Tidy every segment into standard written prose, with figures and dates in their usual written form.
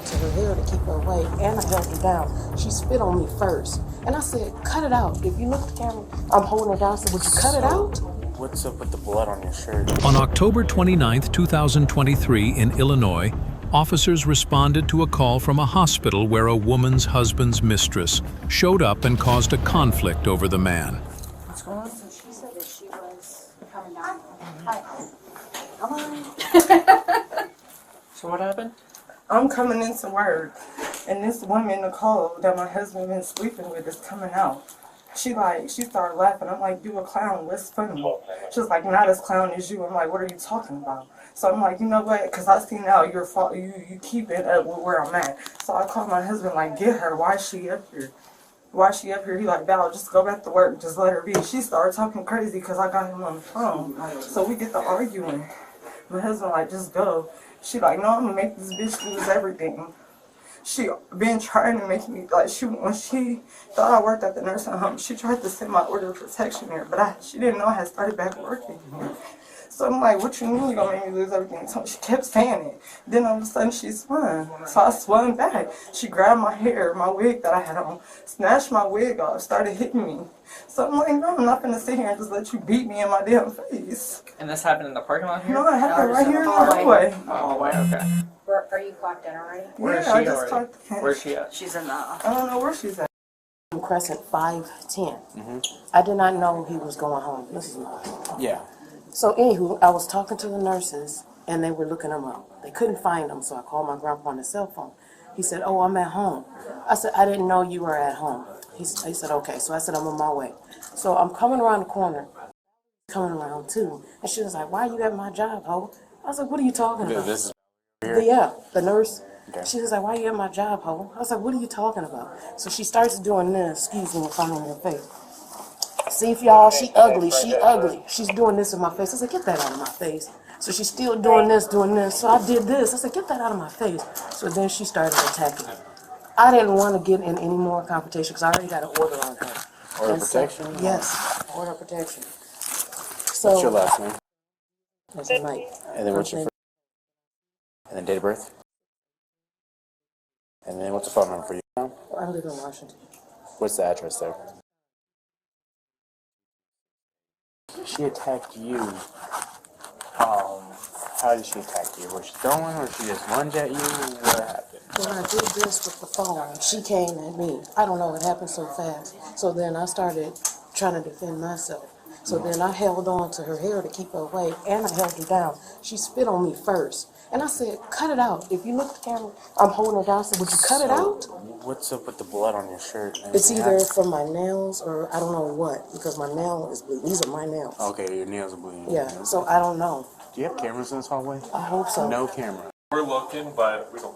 on to her hair to keep her away, and I held her down. She spit on me first. And I said, cut it out. If you look at the camera, I'm holding her down. I said, would you cut it out? What's up with the blood on your shirt? On October 29, 2023 in Illinois, officers responded to a call from a hospital where a woman's husband's mistress showed up and caused a conflict over the man. What's going on? So she said that she was coming down. Hi. Come on. So what happened? I'm coming into work, and this woman, Nicole, that my husband been sleeping with, is coming out. She started laughing. I'm like, you a clown, what's funny? She was like, not as clown as you. I'm like, what are you talking about? So I'm like, you know what, because I see now you keep it up with where I'm at. So I called my husband, like, get her, why is she up here? Why is she up here? He like, Val, just go back to work, just let her be. She started talking crazy because I got him on the phone. So we get to arguing. My husband like, just go. She like, no, I'm gonna make this bitch lose everything. She been trying to make me, like, when she thought I worked at the nursing home, she tried to send my order of protection here, but she didn't know I had started back working here. So I'm like, what you mean you gonna make me lose everything? So she kept saying it. Then all of a sudden she swung. So I swung back. She grabbed my hair, my wig that I had on, snatched my wig off, started hitting me. So I'm like, no, I'm not gonna sit here and just let you beat me in my damn face. And this happened in the parking lot here? No, it happened right here in the hallway. Hallway, okay. Are you clocked in already? Where is Yeah, she I just already? talked to him. Where's she at? She's in the. I don't know where she's at. Crescent 510. I did not know he was going home. This is my. Yeah. So anywho, I was talking to the nurses, and they were looking him up. They couldn't find him, so I called my grandpa on his cell phone. He said, oh, I'm at home. I said, I didn't know you were at home. He said, okay. So I said, I'm on my way. So I'm coming around the corner, coming around too. And she was like, why you at my job, ho? I was like, what are you talking about? This is The nurse. Okay. She was like, why you at my job, ho? I was like, what are you talking about? So she starts doing this. Excuse me if I'm in your face. See if y'all, she ugly. She's doing this in my face. I said, get that out of my face. So she's still doing this. So I did this. I said, get that out of my face. So then she started attacking me. I didn't want to get in any more confrontation because I already got an order on her. order of protection? Yes, order of protection. So, What's your last name? That's a night. And then what's your first? And then date of birth? And then what's the phone number for you? I live in Washington. What's the address there? She attacked you. How did she attack you? Was she throwing or she just lunged at you? What happened? When I did this with the phone, she came at me. I don't know, it happened so fast. So then I started trying to defend myself. So then I held on to her hair to keep her away, and I held her down. She spit on me first. And I said, cut it out. If you look at the camera, I'm holding her down. I said, would you cut it out? What's up with the blood on your shirt? It's either from my nails or I don't know what, because my nail is bleeding. These are my nails. Okay, your nails are bleeding. Yeah, so I don't know. Do you have cameras in this hallway? I hope so. No camera. We're looking, but we don't.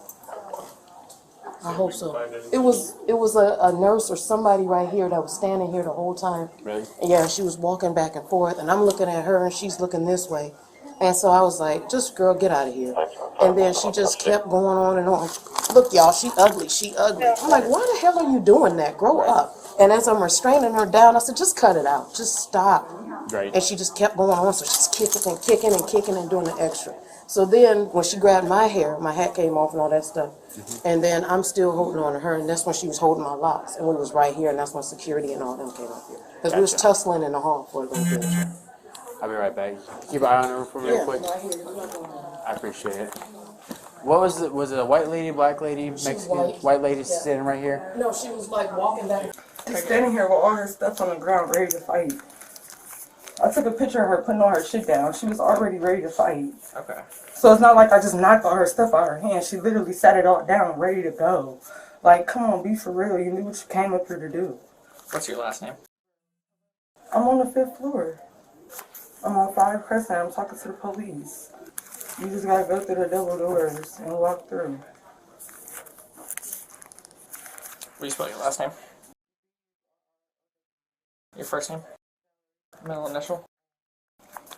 I hope so. It was a nurse or somebody right here that was standing here the whole time. Really? Yeah, she was walking back and forth, and I'm looking at her, and she's looking this way. And so I was like, just girl, get out of here. And then she just kept going on and on. Look, y'all, she ugly. I'm like, why the hell are you doing that? Grow up. And as I'm restraining her down, I said, just cut it out. Just stop. Right. And she just kept going on, so she's kicking and doing the extra. So then when she grabbed my hair, my hat came off and all that stuff. And then I'm still holding on to her, and that's when she was holding my locks. And we was right here, and that's when security and all them came up here. Because we was tussling in the hall for a little bit. I'll be right back. Keep an eye on her for me real quick. Right here. You're not going to- I appreciate it. What was it? Was it a white lady, black lady, Mexican? White lady sitting right here? No, she was like walking back. She's standing here with all her stuff on the ground, ready to fight. I took a picture of her putting all her shit down. She was already ready to fight. Okay. So it's not like I just knocked all her stuff out of her hand. She literally sat it all down, ready to go. Like, come on, be for real. You knew what you came up here to do. What's your last name? I'm on the 5th floor. I'm on 5 Crescent. I'm talking to the police. You just gotta go through the double doors and walk through. Will you spell your last name? Your first name? Middle initial?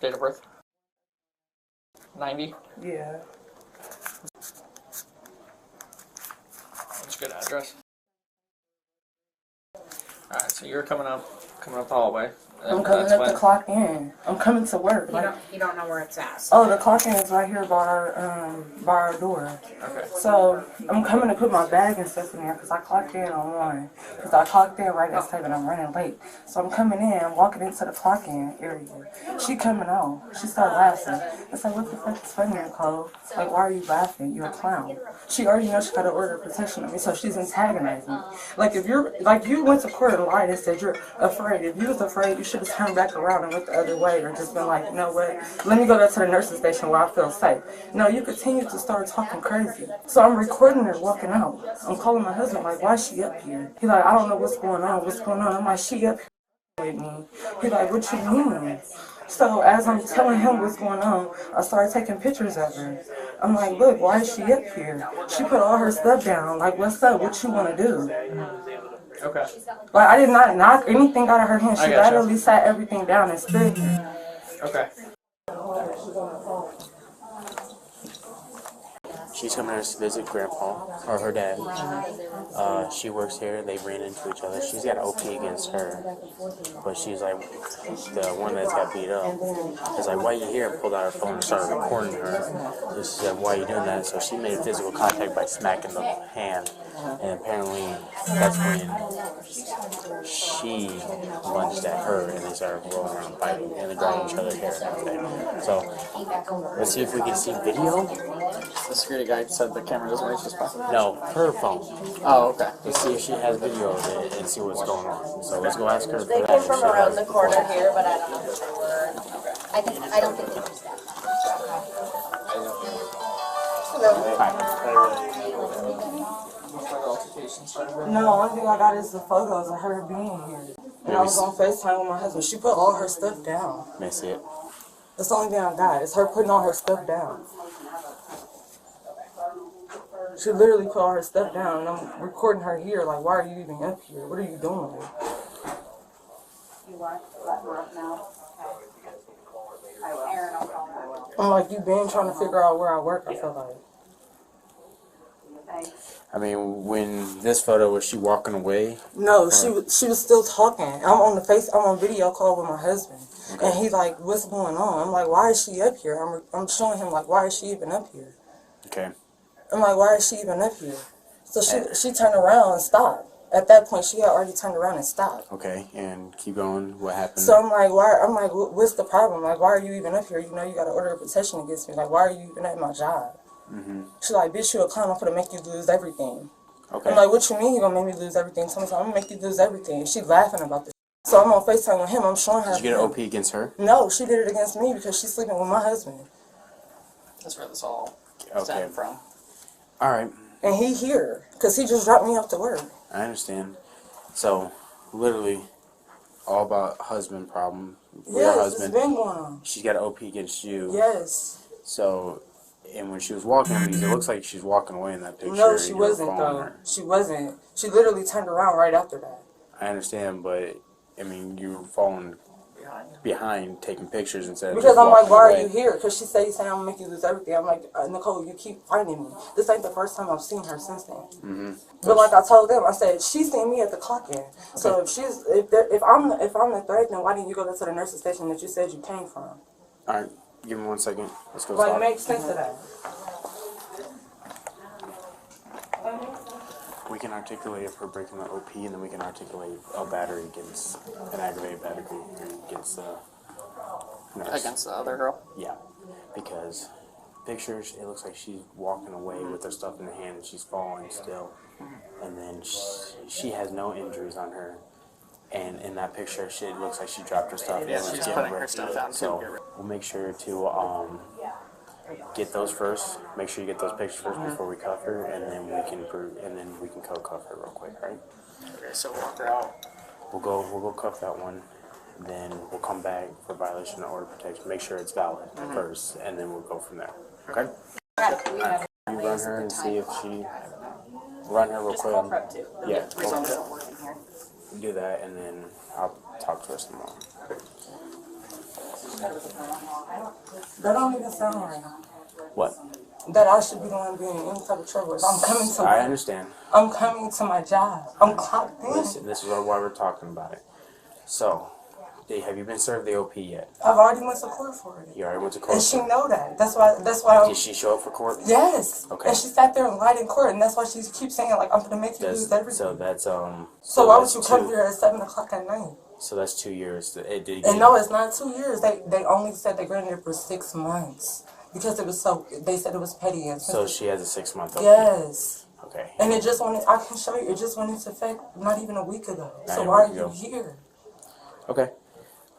Date of birth? 90? Yeah. That's a good address. Alright, so you're coming up the hallway. I'm coming That's up when- to clock in. I'm coming to work. Like, You don't know where it's at. oh, the clock in is right here by our door. Okay. So I'm coming to put my bag and stuff in there because I clocked in on 1. Because I clocked in right at 7. I'm running late. So I'm coming in, I'm walking into the clock in area. She coming out. She started laughing. It's like, what the fuck is funny, Nicole? Like, why are you laughing? You're a clown. She already knows she got to order protection on me, so she's antagonizing me. Like, if you're, like, you went to court and lied and said you're afraid. If you was afraid, you should have turned back around and went the other way or just been like, you know what? Let me go back to the nurse's station where I feel safe. No, you continue to start talking crazy. So I'm recording her walking out. I'm calling my husband, like, why is she up here? He's like, I don't know what's going on. What's going on? I'm like, she up here with me. He's like, what you mean? So as I'm telling him what's going on, I started taking pictures of her. I'm like, look, why is she up here? She put all her stuff down. Like, what's up? What you want to do? Okay. Like, I did not knock anything out of her hand. She I gotcha. literally sat everything down and stood here. Okay. She's coming here to visit Grandpa, or her dad. She works here. They ran into each other. She's got OP against her. But she's like, the one that's got beat up is like, why you here? And pulled out her phone and started recording her. So she said, why are you doing that? So she made physical contact by smacking the hand. And apparently that's when she lunged at her and they started rolling around fighting and they grabbing each other's hair and everything. So let's see if we can see video. The security guy said the camera doesn't reach this far. No, her phone. Oh, okay. Let's see if she has video of it and see what's going on. So let's go ask her for They that. came if from she around has the it. corner here, but I don't know if they were. I don't think they used that. No, only thing I got is the photos of her being here. And I was on FaceTime with my husband. She put all her stuff down. May I see it? That's the only thing I got. It's her putting all her stuff down. She literally put all her stuff down, and I'm recording her here. Like, why are you even up here? What are you doing? You want to let her up now? Aaron, I'll call her. I'm like, you been trying to figure out where I work, I feel like. I mean, when this photo, was she walking away? No, she was still talking. I'm on video call with my husband. Okay. And he's like, what's going on? I'm like, why is she up here? I'm showing him, like, why is she even up here? Okay. I'm like, why is she even up here? So she turned around and stopped. At that point, she had already turned around and stopped. Okay, and keep going. What happened? So I'm like, why? I'm like, what's the problem? Like, why are you even up here? You know, you got to order a protection against me. Like, why are you even at my job? Mm-hmm. She's like, bitch, you a clown. I'm gonna make you lose everything. Okay. I'm like, what you mean you gonna make me lose everything? So I'm gonna make you lose everything. She laughing about this. So I'm on FaceTime with him. I'm showing her. Did you get an OP against her? No, she did it against me because she's sleeping with my husband. That's where this all Okay. stemmed from. All right. And he here because he just dropped me off to work. I understand. So, literally, all about husband problem. Your Yes, husband. it's been going on. She's got an OP against you. Yes. So, and when she was walking, because it looks like she's walking away in that picture. No, she and you're wasn't following though. her. She wasn't. She literally turned around right after that. I understand, but I mean, you were falling behind taking pictures instead of Because just I'm like, walking why away. are you here? Because she said, you saying I'm gonna make you lose everything. I'm like, Nicole, you keep finding me. This ain't the first time I've seen her since then. Mm-hmm. But like I told them, I said she's seen me at the clock in. So if I'm the threat, then why didn't you go to the nurse's station that you said you came from? All right, give me 1 second. Let's go. Like, talk. make sense of that. We can articulate if we're breaking the OP, and then we can articulate a battery against an aggravated battery against the nurse. Against the other girl. Yeah, because pictures, it looks like she's walking away with her stuff in her hand and she's falling still. And then she has no injuries on her. And in that picture, it looks like she dropped her stuff. Yeah, and was she's getting putting her ready. stuff down, So too. we'll make sure to get those first. Make sure you get those pictures first before we cuff her, and then we can co-cuff her real quick, right? Okay, so we'll walk her out. We'll go cuff that one. Then we'll come back for violation of order of protection. Make sure it's valid first, and then we'll go from there. Okay? You run her and see if she run her real quick. Yeah, do that, and then I'll talk to her some more. That don't even sound right. What? That I should be the one being in any type of trouble. If I'm coming to I work. understand. I'm coming to my job. I'm clocked in. This is why we're talking about it. So, Have you been served the OP yet? I've already went to court for it. You already went to court? And she know that. That's why Did she show up for court? Yes. Okay. And she sat there and lied in court, and that's why she keeps saying, like, I'm gonna make you lose everything. So that's, So why would you come here at 7 o'clock at night? So that's 2 years. And no, it's not 2 years. They only said they granted it for 6 months. Because it was they said it was petty and So she has a 6-month OP? Yes. Okay. And I can show you, it just went into effect not even a week ago. So Not why even are a week you here? Okay.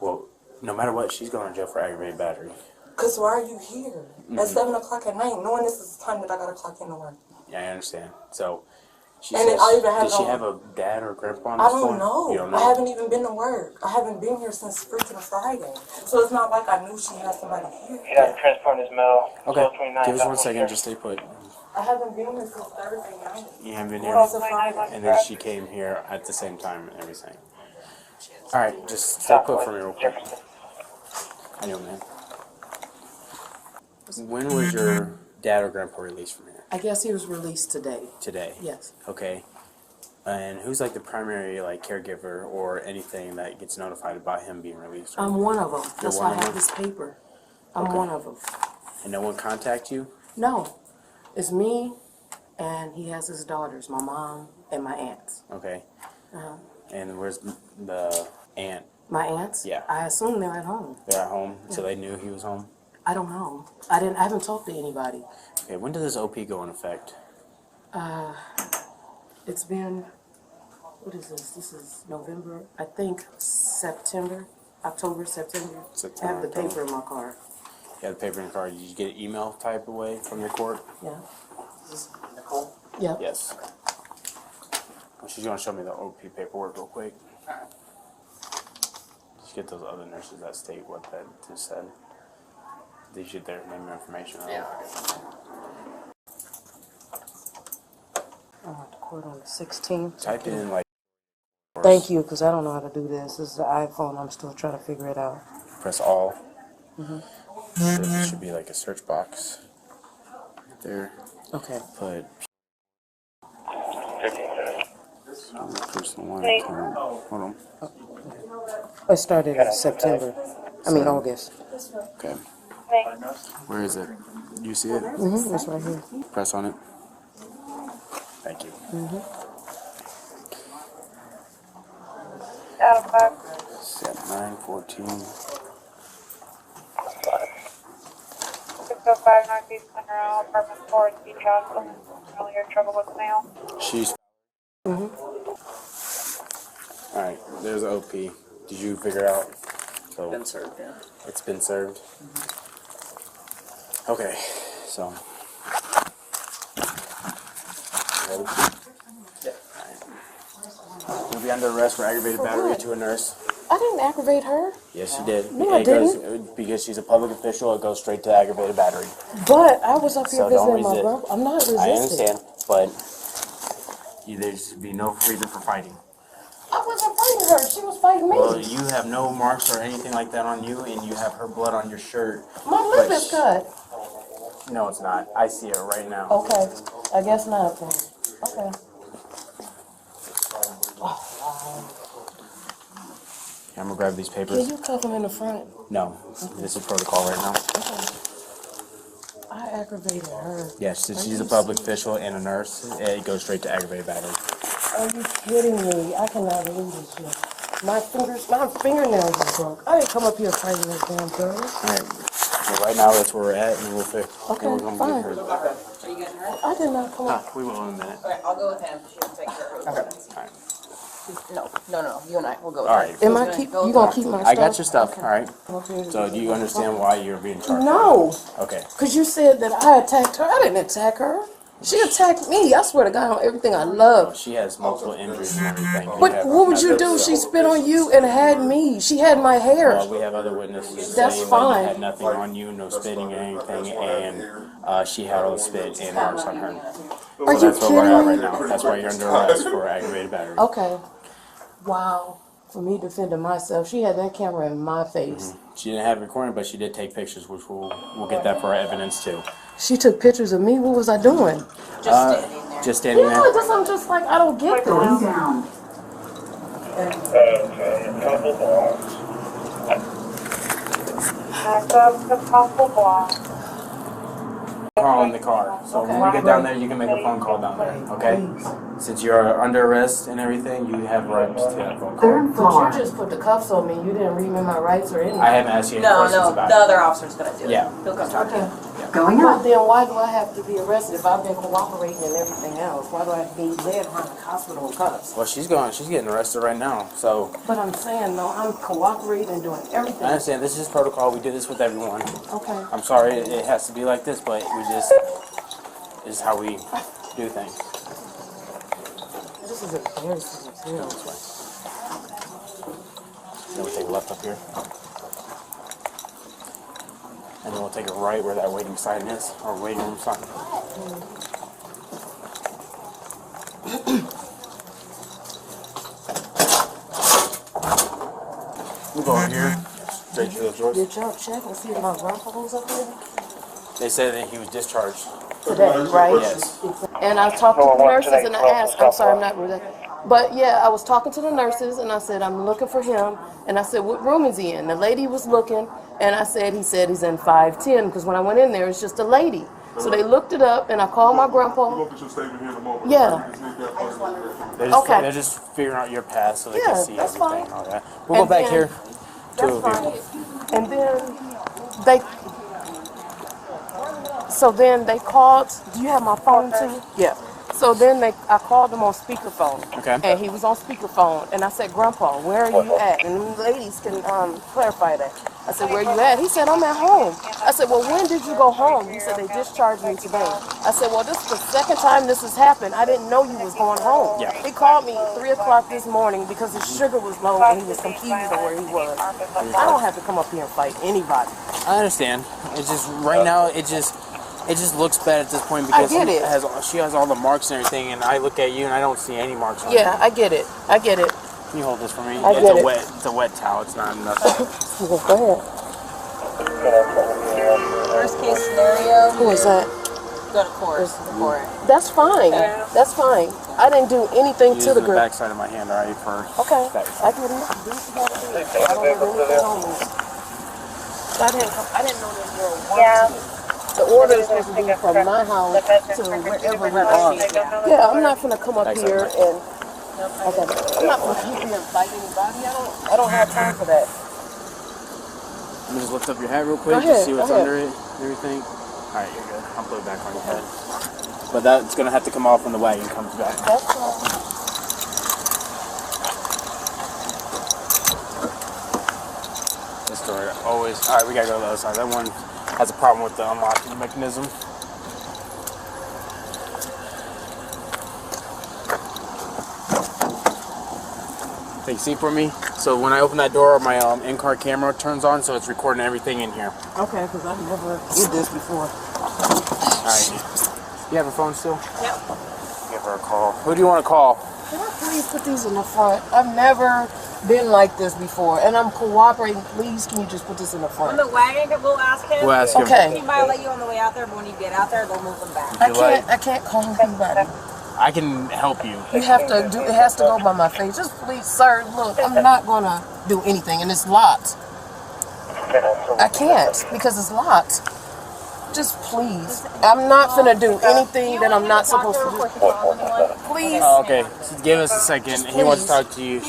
Well, no matter what, she's going to jail for aggravated battery. Because why are you here? At 7 o'clock at night, knowing this is the time that I gotta clock into work. Yeah, I understand. So, she And says, I even have did she have a dad or a grandpa on I this don't phone? know. You don't know? I haven't even been to work. I haven't been here since freaking Friday. So it's not like I knew she had somebody here. Yeah, transport is mail. Okay. Give us 1 second. Just stay put. I haven't been here since Thursday night. You haven't been Well, here? it's a Friday. And then she came here at the same time and everything. Alright, just stay put for me real quick. I know, man. When was your dad or grandpa released from here? I guess he was released today. Today? Yes. Okay. And who's like the primary like caregiver or anything that gets notified about him being released? I'm one of them. That's one why I of have them? this paper. I'm Okay. one of them. And no one contact you? No. It's me, and he has his daughters, my mom and my aunts. Okay. Uh-huh. And where's the aunt? My aunts? Yeah. I assume they're at home. They're at home, so they knew he was home? I don't know. I haven't talked to anybody. Okay, when did this OP go in effect? It's been, what is this? This is November, I think September, October, September. I have the paper in my car. You had the paper in the car. Did you get an email type away from the court? Yeah. Is this Nicole? Yeah. Yes. Well, she's going to show me the OP paperwork real quick. Just get those other nurses that state what that just said. Did you get their name and information? Yeah. I went to court on the 16th. Type it in like. Thank you, because I don't know how to do this. This is an iPhone. I'm still trying to figure it out. Press all. So there should be like a search box right there. Okay. Put personal one. Hold on. It started in September. I mean, August. Okay. Where is it? You see it? Mm-hmm. It's right here. Press on it. Thank you. Set 914. 605 Northeast Monroe, apartment 4, Beach House. Earlier trouble with mail. She's. Alright, there's OP. Did you figure out? So Been served, yeah. it's been served. Okay, so. Ready? Yeah. You'll be under arrest for aggravated battery to a nurse. I didn't aggravate her, Yes, you did. No, I It goes- because she's a public official, it goes straight to aggravated battery. but I was up here So don't visiting my resist. brother. I'm not resisting. I understand, but there should be no reason for fighting. I wasn't fighting her. She was fighting me. Well, you have no marks or anything like that on you, and you have her blood on your shirt. My lip but is cut. No, it's not. I see it right now. Okay. I guess not then. Okay. I'm gonna grab these Can papers. you cuff him in the front? No, this is protocol right now. I aggravated her. Yes, since she's a public official and a nurse, it goes straight to aggravated battery. Are you kidding me? I cannot believe this shit. My fingernails are broke. I didn't come up here fighting this damn girl. All right. Well, right now that's where we're at, and we'll fix. Okay, and we're gonna fine. get her. Are you getting her? I did not come up. We will in a minute. Okay, I'll go with him. She can take care of her. All right. No, you and I, we'll go with All him. right. Am I keep? You gonna keep my stuff? I got your stuff. All right. Okay. So do you understand why you're being charged? No, Okay. because you said that I attacked her. I didn't attack her. She attacked me. I swear to God on everything I love. She has multiple injuries and everything. But what would you do? She spit on you and had me. She had my hair. Well, we have other witnesses That's saying that fine. you had nothing on you, no spitting or anything, and she had all the spit and marks on her. Are you That's where we're at right kidding me? now. That's why you're under arrest for aggravated battery. Okay. Wow. For me defending myself, she had that camera in my face. She didn't have recording, but she did take pictures, which we'll get that for our evidence too. She took pictures of me. What was I doing? Just standing Yeah, there. I'm just like, I don't get this. Back up the possible block. Call in the car. So when we get down there, you can make a phone call down there, okay? Since you're under arrest and everything, you have rights to that phone call. But you just put the cuffs on me. You didn't read me my rights or anything. I haven't asked you any No, questions no, about the it. other officer's gonna do it. Yeah. He'll come talk to you. But then why do I have to be arrested if I've been cooperating and everything else? Why do I have to be led behind the hospital with cuffs? Well, she's getting arrested right now. So But I'm saying, no, I'm cooperating and doing everything. I understand this is protocol. We do this with everyone. Okay. I'm sorry it has to be like this, but this is how we do things. This is embarrassing as hell. Then we'll take a left up here. And then we'll take a right where that waiting sign is, or waiting room sign. We'll go over here, straight through those doors. Did y'all check and see if my grandpa was up there? They said that he was discharged. Today, right? Yes. And I talked to the nurses and I asked, I'm sorry, I'm not rude. But yeah, I was talking to the nurses and I said, I'm looking for him. And I said, what room is he in? The lady was looking and I said, he said he's in 510 because when I went in there, it's just a lady. So they looked it up and I called my grandpa. We'll get your statement here in a moment. Yeah. Okay. They're just figuring out your past so they Yeah, can see that's everything fine. and all that. We'll And go back then- here. That's Two of you. fine. And then they called. Do you have my phone too? Yeah. So then I called him on speakerphone. Okay. And he was on speakerphone. And I said, Grandpa, where are you at? And them ladies can clarify that. I said, where you at? He said, I'm at home. I said, well, when did you go home? He said, they discharged me today. I said, well, this is the second time this has happened. I didn't know you was going home. Yeah. He called me 3 o'clock this morning because his sugar was low and he was confused on where he was. I don't have to come up here and fight anybody. I understand. It's just right now. It just looks bad at this point because get it. she has all the marks and everything, and I look at you and I don't see any marks on Yeah, I get it. I get it. Can you hold this for me? I get it. It's a wet towel. It's not enough. Go ahead. Worst case scenario, Who is that? go to court for it. That's fine. That's fine. I didn't do anything Use to the the girl. back side of my hand, all right? For Okay, that. I get it. Do what you gotta do. I don't have anything on me. I didn't know this girl wanted to. The order is supposed to be from my house to wherever we are. Yeah, I'm not gonna come up here and. Okay, I'm not gonna keep here and fight anybody. I don't have time for that. Let me just lift up your hat real quick Go ahead, to see what's go ahead. under it and everything. All right, you're good. I'll put it back on your head. But that's gonna have to come off when the wagon comes back. That's fine. This door always. All right, we gotta go to the other side. That one has a problem with the unlocking mechanism. Take a seat for me. So when I open that door, my in-car camera turns on, so it's recording everything in here. Okay, because I've never did this before. All right. You have a phone still? Yep. Give her a call. Who do you want to call? Can I please put these in the front? I've never been like this before, and I'm cooperating. Please, can you just put this in the On front? the wagon, we'll ask him. We'll ask him. Okay. He might let you on the way out there, but when you get out there, they'll move them back. I can't call anybody. I can help you. You have to do. It has to go by my face. Just please, sir. Look, I'm not gonna do anything, and it's locked. I can't because it's locked. Just please. I'm not gonna do anything that I'm not supposed to do. Please. Oh, okay. So give us a second. He wants to talk to you.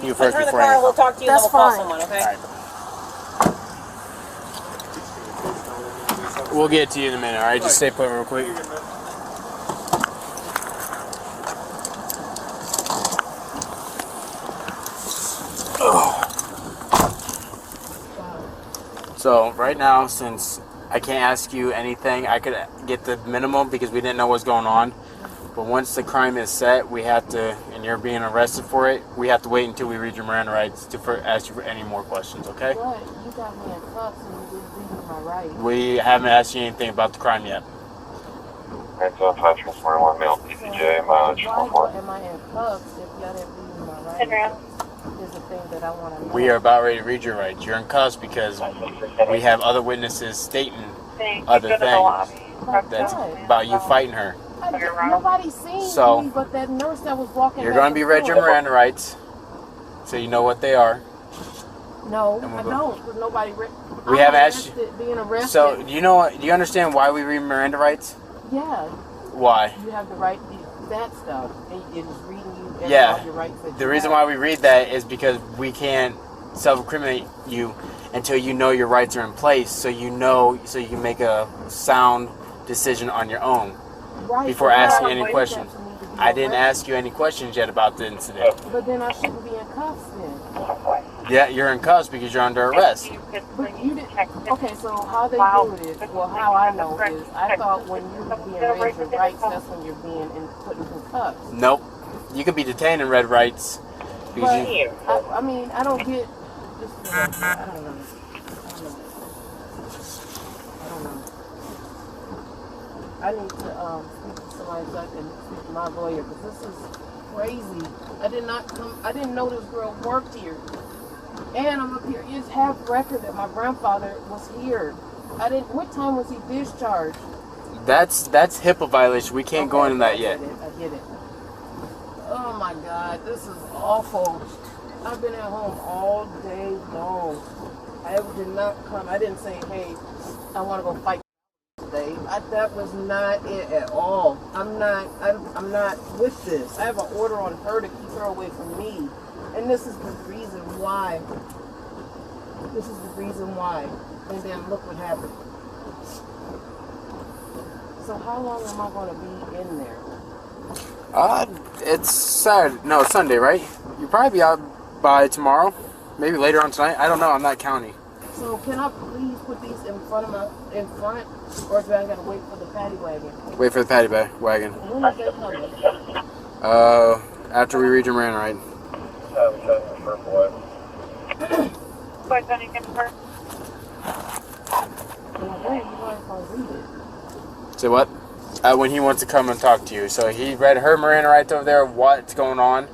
You first Turn the before car, we'll anything. talk to you, That's and then we'll call fine. someone, okay? All right. We'll get to you in a minute. All right. Just stay put real quick. So right now, since I can't ask you anything, I could get the minimum because we didn't know what's going on. But once the crime is set, we have to, and you're being arrested for it, we have to wait until we read your Miranda rights to ask you for any more questions, okay? What? You got me in cuffs and you didn't read my rights. We haven't asked you anything about the crime yet. That's on touch with 41 male PCJ, mileage Why 44. am I in cuffs if y'all didn't read my Sit rights? down. Is the thing that I want to know. We are about ready to read your rights. You're in cuffs because we have other witnesses stating other Go to the things lobby. that's about you fighting her. Nobody seen So, me but that nurse that was walking. You're back going to be and read your forth. Miranda rights, so you know what they are. No, And I we'll go. don't. Because nobody read. We have asked you. Being arrested. So, do you understand why we read Miranda rights? Yeah. Why? You have the right to that stuff. And it is reading you all Yeah. your rights that The you reason have. why we read that is because we can't self-incriminate you until you know your rights are in place, so you can make a sound decision on your own Right, before but asking why any is questions. that for me to be I didn't arrested? ask you any questions yet about the incident. But then I shouldn't be in cuffs then. Yeah, you're in cuffs because you're under arrest. But you didn't. Okay, so how they do it is, well, how I know is, I thought when you're being read your rights, that's when you're being put in cuffs. Nope. You could be detained in red rights. Because But I mean, I don't get. I don't know. I don't know. I need to speak to somebody so I can speak to my lawyer because this is crazy. I didn't know this girl worked here. And I'm up here. You just have record that my grandfather was here. What time was he discharged? that's HIPAA violation. We can't go into that yet. I get it. Oh my God, this is awful. I've been at home all day long. I did not come. I didn't say, hey, I want to go fight today. That was not it at all. I'm not with this. I have an order on her to keep her away from me. And this is the reason why. This is the reason why. And then look what happened. So how long am I going to be in there? It's Saturday. No, it's Sunday, right? You'll probably be out by tomorrow. Maybe later on tonight. I don't know. I'm not counting. So can I please put these in front, or do I gotta wait for the paddy wagon? Wait for the paddy wagon. When is that coming? After we read your Miranda right. Boys, any confirm? When you want to read it? Say what? When he wants to come and talk to you. So he read her Miranda rights over there, what's going on,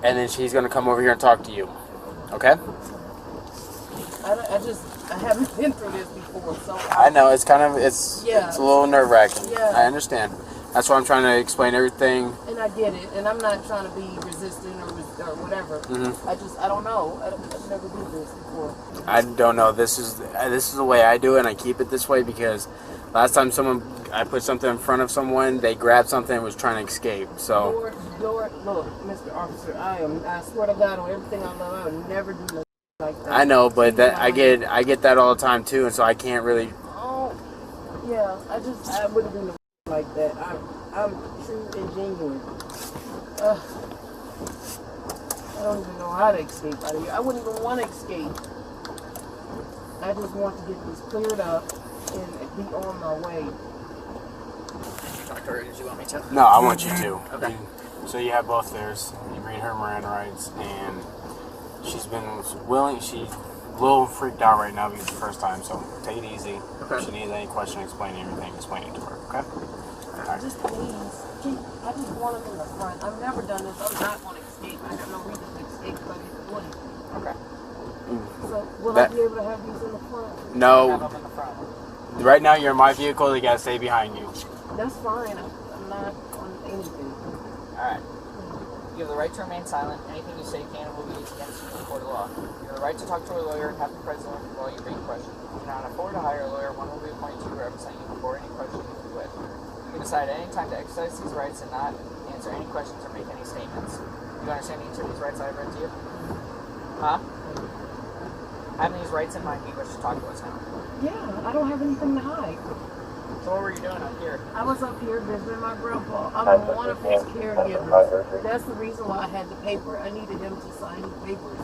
and then she's going to come over here and talk to you. Okay? I haven't been through this before, so. I know, it's a little nerve-wracking. Yeah. I understand. That's why I'm trying to explain everything. And I get it, and I'm not trying to be resistant or whatever. Mm-hmm. I don't know. I've never did this before. I don't know. This is the way I do it, and I keep it this way because last time I put something in front of someone, they grabbed something and was trying to escape. So. Lord, look, Mr. Officer, I swear to God, on everything I love, I would never do nothing like that. I know, but I get that all the time too, and so I can't really. Oh, yeah. I wouldn't do nothing like that. I'm true and genuine. I don't even know how to escape out of here. I wouldn't even want to escape. I just want to get this cleared up and be on my way. Doctor, did you want me to? No, I want you to. Okay. So you have both theirs. You read her Miranda rights, and she's been willing. She's a little freaked out right now because it's the first time. So take it easy. Okay. If she needs any question, explain everything. Explain it to her. Okay. All right. Just please. I just want them in the front. I've never done this. I'm not going to escape. I have no reason to escape if I get the money. Okay. So will I be able to have these in the front? Have No. them in the front. Right now you're in my vehicle. They gotta stay behind you. That's fine. I'm not on anything. Alright. You have the right to remain silent. Anything you say can and will be used against you in a court of law. You have the right to talk to a lawyer and have them present while you bring questions. If you cannot afford to hire a lawyer, one will be appointed to represent you before any questions you with. You can decide at any time to exercise these rights and not answer any questions or make any statements. You understand each of these rights I have read to you? Huh? Having these rights in mind, you wish to talk to us now. Yeah, I don't have anything to hide. So what were you doing up here? I was up here visiting my grandpa. I'm one of his caregivers. That's the reason why I had the paper. I needed him to sign the papers.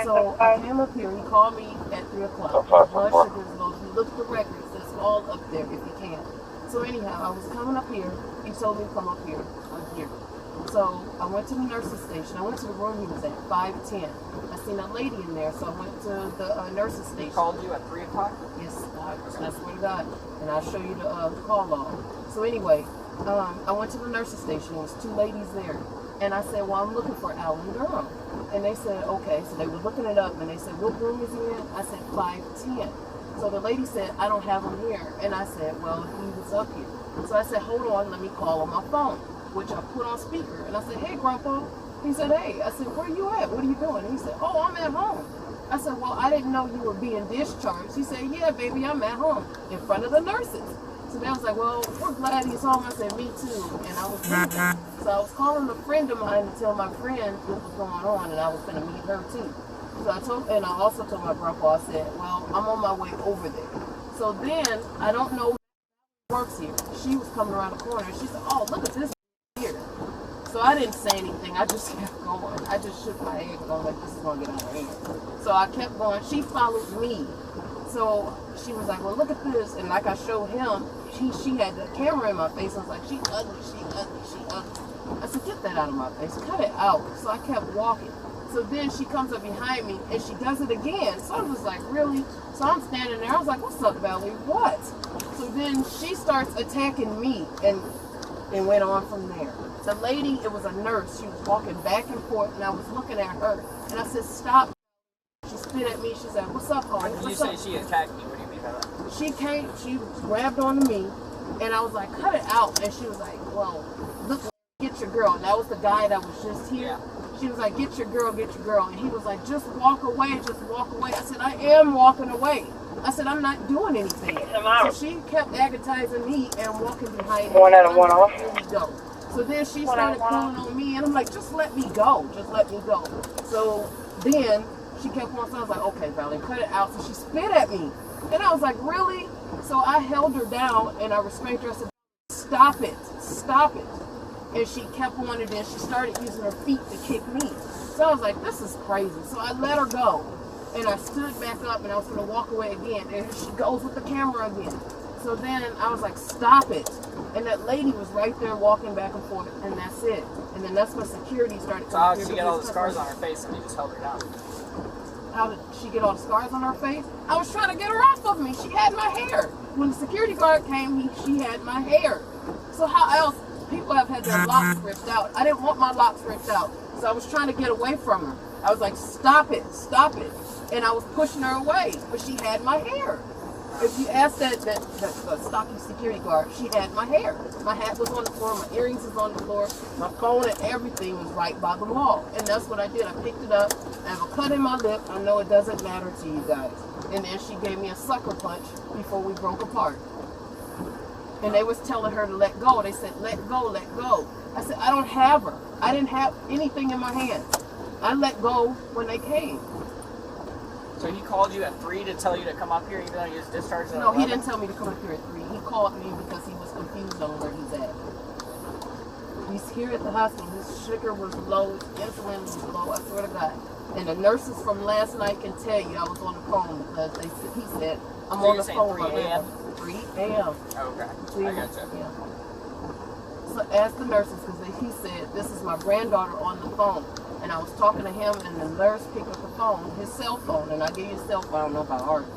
So I came up here. He called me at 3 o'clock. Blood sugar is low. He looked at the records. That's all up there if you can. So anyhow, I was coming up here. He told me to come up here. I'm here. So I went to the nurse's station. I went to the room he was at, 510. I seen a lady in there, so I went to the nurse's station. He called you at 3 o'clock? Yes, I swear to God. And I'll show you the call log. So anyway, I went to the nurse's station. There was 2 ladies there. And I said, well, I'm looking for Alan Durham. And they said, okay. So they were looking it up, and they said, what room is he in? I said, 510. So the lady said, I don't have him here. And I said, well, he was up here. So I said, hold on, let me call on my phone, which I put on speaker. And I said, hey, Grandpa. He said, hey. I said, where are you at? What are you doing? And he said, oh, I'm at home. I said, well, I didn't know you were being discharged. He said, yeah, baby, I'm at home in front of the nurses. So they was like, well, we're glad he's home. I said, me too. And I was leaving. So I was calling a friend of mine to tell my friend what was going on, and I was going to meet her too. So I also told my grandpa, I said, well, I'm on my way over there. So then, I don't know who works here. She was coming around the corner, and she said, oh, look at this here. So I didn't say anything. I just kept going. I just shook my head going like, this is going to get out of hand. So I kept going. She followed me. So she was like, well, look at this. And like I showed him, she had the camera in my face. I was like, she ugly, she ugly, she ugly. I said, get that out of my face. Cut it out. So I kept walking. So then she comes up behind me and she does it again. So I was like, really? So I'm standing there. I was like, what's up, Valerie? What? So then she starts attacking me and went on from there. The lady, it was a nurse. She was walking back and forth and I was looking at her. And I said, stop. She spit at me. She said, what's up, Holly? When you say she attacked me, what do you mean by that? She came, she grabbed onto me, and I was like, cut it out. And she was like, well, look, get your girl. And that was the guy that was just here. She was like, get your girl, get your girl. And he was like, just walk away, just walk away. I said, I am walking away. I said, I'm not doing anything. So she kept agonizing me and walking behind me. One out of one off. Here we go. So then she started pulling on me, and I'm like, just let me go. Just let me go. So then she kept on, so I was like, okay, Valerie, cut it out. So she spit at me. And I was like, really? So I held her down, and I restrained her. I said, stop it. Stop it. And she kept on, and then she started using her feet to kick me. So I was like, this is crazy. So I let her go. And I stood back up, and I was going to walk away again. And she goes with the camera again. So then I was like, stop it. And that lady was right there walking back and forth, and that's it. And then that's when security started coming. So she got all the scars on her face, and you just held her down. How did she get all the scars on her face? I was trying to get her off of me. She had my hair. When the security guard came, she had my hair. So how else? People have had their locks ripped out. I didn't want my locks ripped out. So I was trying to get away from her. I was like, stop it, stop it. And I was pushing her away, but she had my hair. If you ask that stocky security guard, she had my hair. My hat was on the floor, my earrings was on the floor, my phone and everything was right by the wall. And that's what I did. I picked it up. I have a cut in my lip. I know it doesn't matter to you guys. And then she gave me a sucker punch before we broke apart. And they was telling her to let go. They said, let go, let go. I said, I don't have her. I didn't have anything in my hand. I let go when they came. So he called you at 3 to tell you to come up here even though he was discharged at No, 11? he didn't tell me to come up here at 3. He called me because he was confused on where he's at. He's here at the hospital. His sugar was low, his insulin was low, I swear to God. And the nurses from last night can tell you I was on the phone because he said, I'm on the phone. 3 a.m.? 3 a.m. Okay, I gotcha. Yeah. So ask the nurses because he said, this is my granddaughter on the phone. And I was talking to him, and the nurse picked up the phone, his cell phone, and I gave you a cell phone, I don't know about art.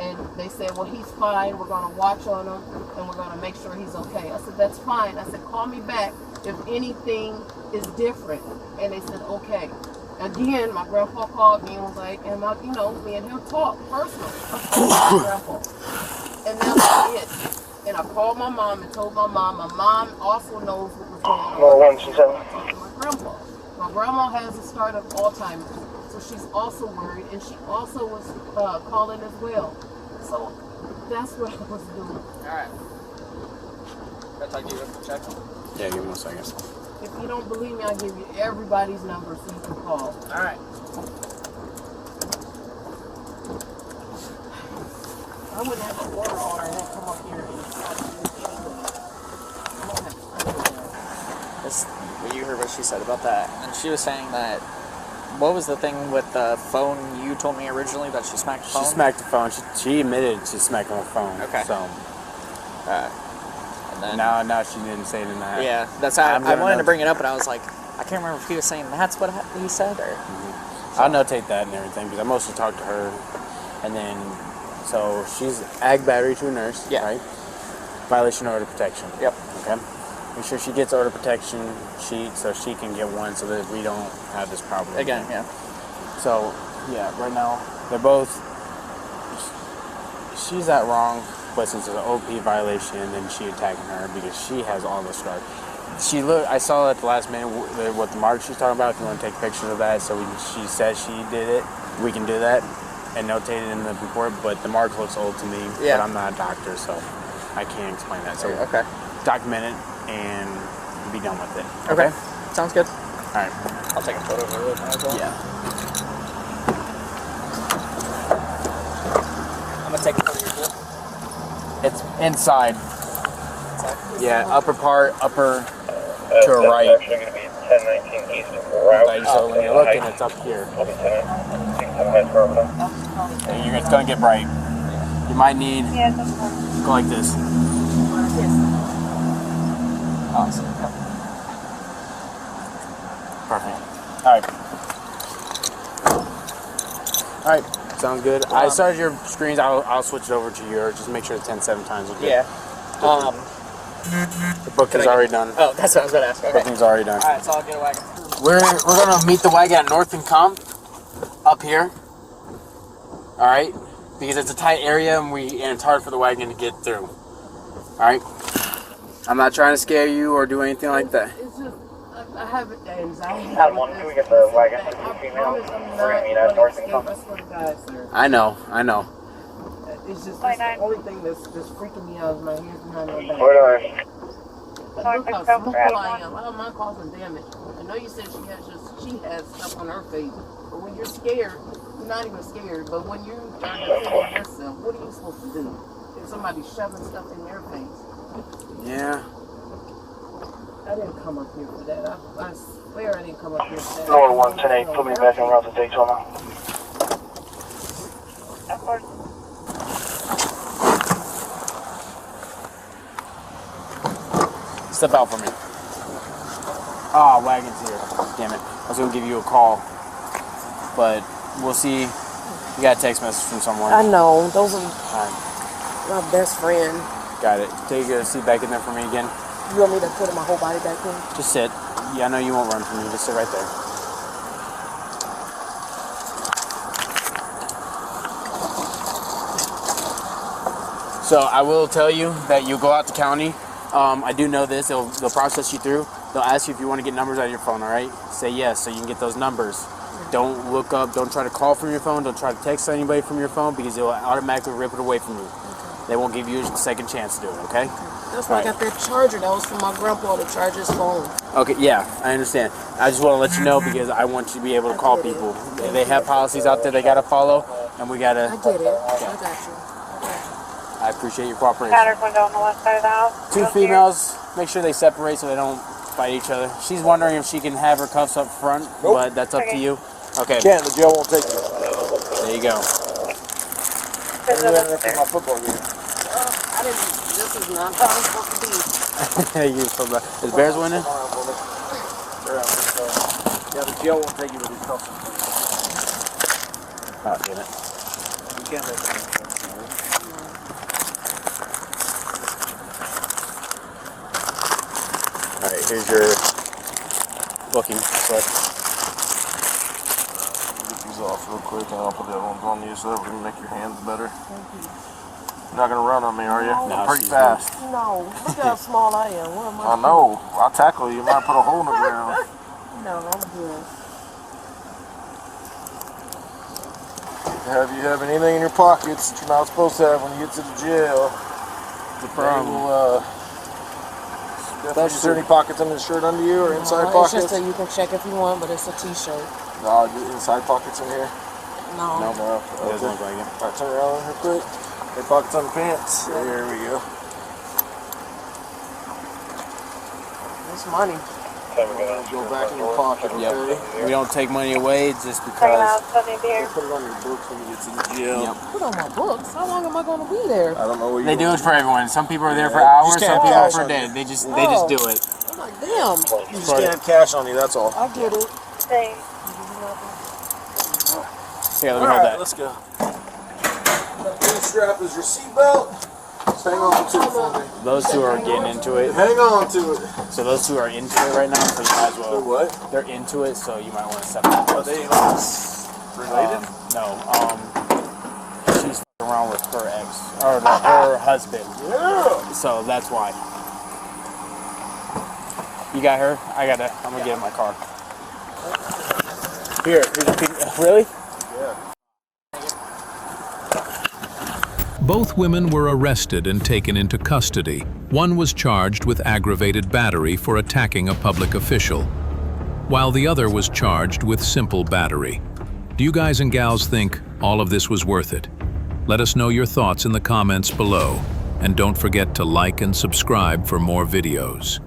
And they said, well, he's fine, we're going to watch on him, and we're going to make sure he's okay. I said, that's fine. I said, call me back if anything is different. And they said, okay. Again, my grandpa called me and was like, and me and him talked personally. My grandpa. And that was it. And I called my mom and told my mom. My mom also knows what was going on. Well, 127. My grandpa. My grandma has a start of Alzheimer's, so she's also worried, and she also was calling as well. So that's what I was doing. Alright. Can I talk to you real check? Yeah, give me 1 second. If you don't believe me, I'll give you everybody's number so you can call. Alright. I wouldn't have to order all that and come up here and talk to you anyway. I don't have You heard what she said about that, and she was saying that. What was the thing with the phone? You told me originally that she smacked the phone. She smacked the phone. She admitted she smacked the phone. Okay. So. And then, now she didn't say it in that. Yeah, that's how I wanted to bring it up, and I was like, I can't remember if he was saying that's what he said or. Mm-hmm. I'll notate that and everything because I mostly talked to her, and then so she's ag battery to a nurse. Yeah. Right. Violation of order of protection. Yep. Okay. Make sure she gets order protection sheet so she can get one so that we don't have this problem again. Yeah. So yeah, right now they're both. She's not wrong, but since it's an OP violation, then she attacking her because she has all the scars. I saw at the last minute what the mark she's talking about. If you want to take pictures of that, so she said she did it. we can do that and notate it in the report, but the mark looks old to me, Yeah. but I'm not a doctor, so I can't explain that. So Okay. document it and be done with it. Okay. Sounds good. All right. I'll take a photo of it as well. Yeah. I'm gonna take a photo of your pool. It's inside. Inside. Yeah, upper part, upper to a right. Actually going to be 1019 east of route. Like, so when you're looking, it's up here. I'll be 10 minutes per hour. And it's gonna get bright. You might need Yeah, that's fine. go like this. Awesome. Perfect. All right. Sounds good. I started your screens. I'll switch it over to yours. Just make sure the 10-7 times are good. Yeah. The booking's already done. Oh, that's what I was gonna ask. Okay. Booking's already done. All right, so I'll get a wagon. We're gonna meet the wagon at North and Comp up here. All right, because it's a tight area and it's hard for the wagon to get through. All right. I'm not trying to scare you or do anything like that. It's just, I have anxiety. Can we get the wagon to the female? We're going to meet at North and Comp. I swear to God, sir. I know. It's just that's the only thing that's freaking me out is my hands behind my back. What are Look how small I am. How am I causing damage? I know you said she has stuff on her face, but when you're scared, you're not even scared. But when you start defending yourself, what are you supposed to do? If somebody's shoving stuff in their face? Yeah. I didn't come up here for that. I swear I didn't come up here for that. Lower 110-8, put me back en route to Daytona. Of course. Step out for me. Ah, wagon's here. Damn it. I was gonna give you a call, but we'll see. You got a text message from someone. I know. Those are Alright, my best friend. got it. Take a seat back in there for me again. You want me to put my whole body back in? Just sit. Yeah, I know you won't run from me. Just sit right there. So I will tell you that you go out to county. I do know this. They'll process you through. They'll ask you if you want to get numbers out of your phone, all right? Say yes so you can get those numbers. Don't look up. Don't try to call from your phone. Don't try to text anybody from your phone because they'll automatically rip it away from you. They won't give you a second chance to do it, okay? That's why I got that charger. That was from my grandpa to charge his phone. Okay, yeah, I understand. I just want to let you know because I want you to be able to call people. They have policies out there they got to follow, and we got to... I get it. I got you. I appreciate your cooperation. Shattered window on the left side of the house. Two Go here. females, make sure they separate so they don't fight each other. She's wondering if she can have her cuffs up front, but that's up to you. Okay. Can't, the jail won't take you. There you go. This is upstairs. My football game. I didn't. This is not how I'm supposed to be. You so bad. Is Bears winning? Yeah, the jail won't take you with these cuffs. Oh, damn it. You can't make it. Alright, here's your booking slip. Get these off real quick and I'll put the other ones on you so that we can make your hands better. You're not gonna run on me, are you? No. I'm pretty fast. No, look how small I am. What am I? I know. I'll tackle you. You might put a hole in the ground. No, I'm good. Have you have anything in your pockets that you're not supposed to have when you get to the jail? The problem. Is there any pockets in the shirt under you or inside It's pockets? just that you can check if you want, but it's a t-shirt. No, inside pockets in here. No. No, No. it doesn't look like it. Alright, turn around real quick. Any pockets on the pants? Yeah. There we go. It's money. Go back in your pocket, okay? Yep. We don't take money away just Second because. house, Sunny Beer. Put it on your books when you get to the jail. Yep. Put on my books. How long am I going to be there? I don't know where you They do it for everyone. Some people are there for Yeah. hours, Just some can't people are cash for a on day. you. They just do it. I'm like, damn. You just can't have cash on you, that's all. I get it. Thanks. Here, let me hold Alright, that. let's go. That blue strap is your seatbelt. Just hang on to it for me. Those two are getting into it. Hang on to it. So those two are into it right now, so you might as They're well. what? They're into it, so you might want to separate Are those. they related? No. She's f***ing around with her ex or her husband, Yeah. so that's why. You got her? I'm gonna get in my car. Here's a piece. Really? Yeah. Both women were arrested and taken into custody. One was charged with aggravated battery for attacking a public official, while the other was charged with simple battery. Do you guys and gals think all of this was worth it? Let us know your thoughts in the comments below, and don't forget to like and subscribe for more videos.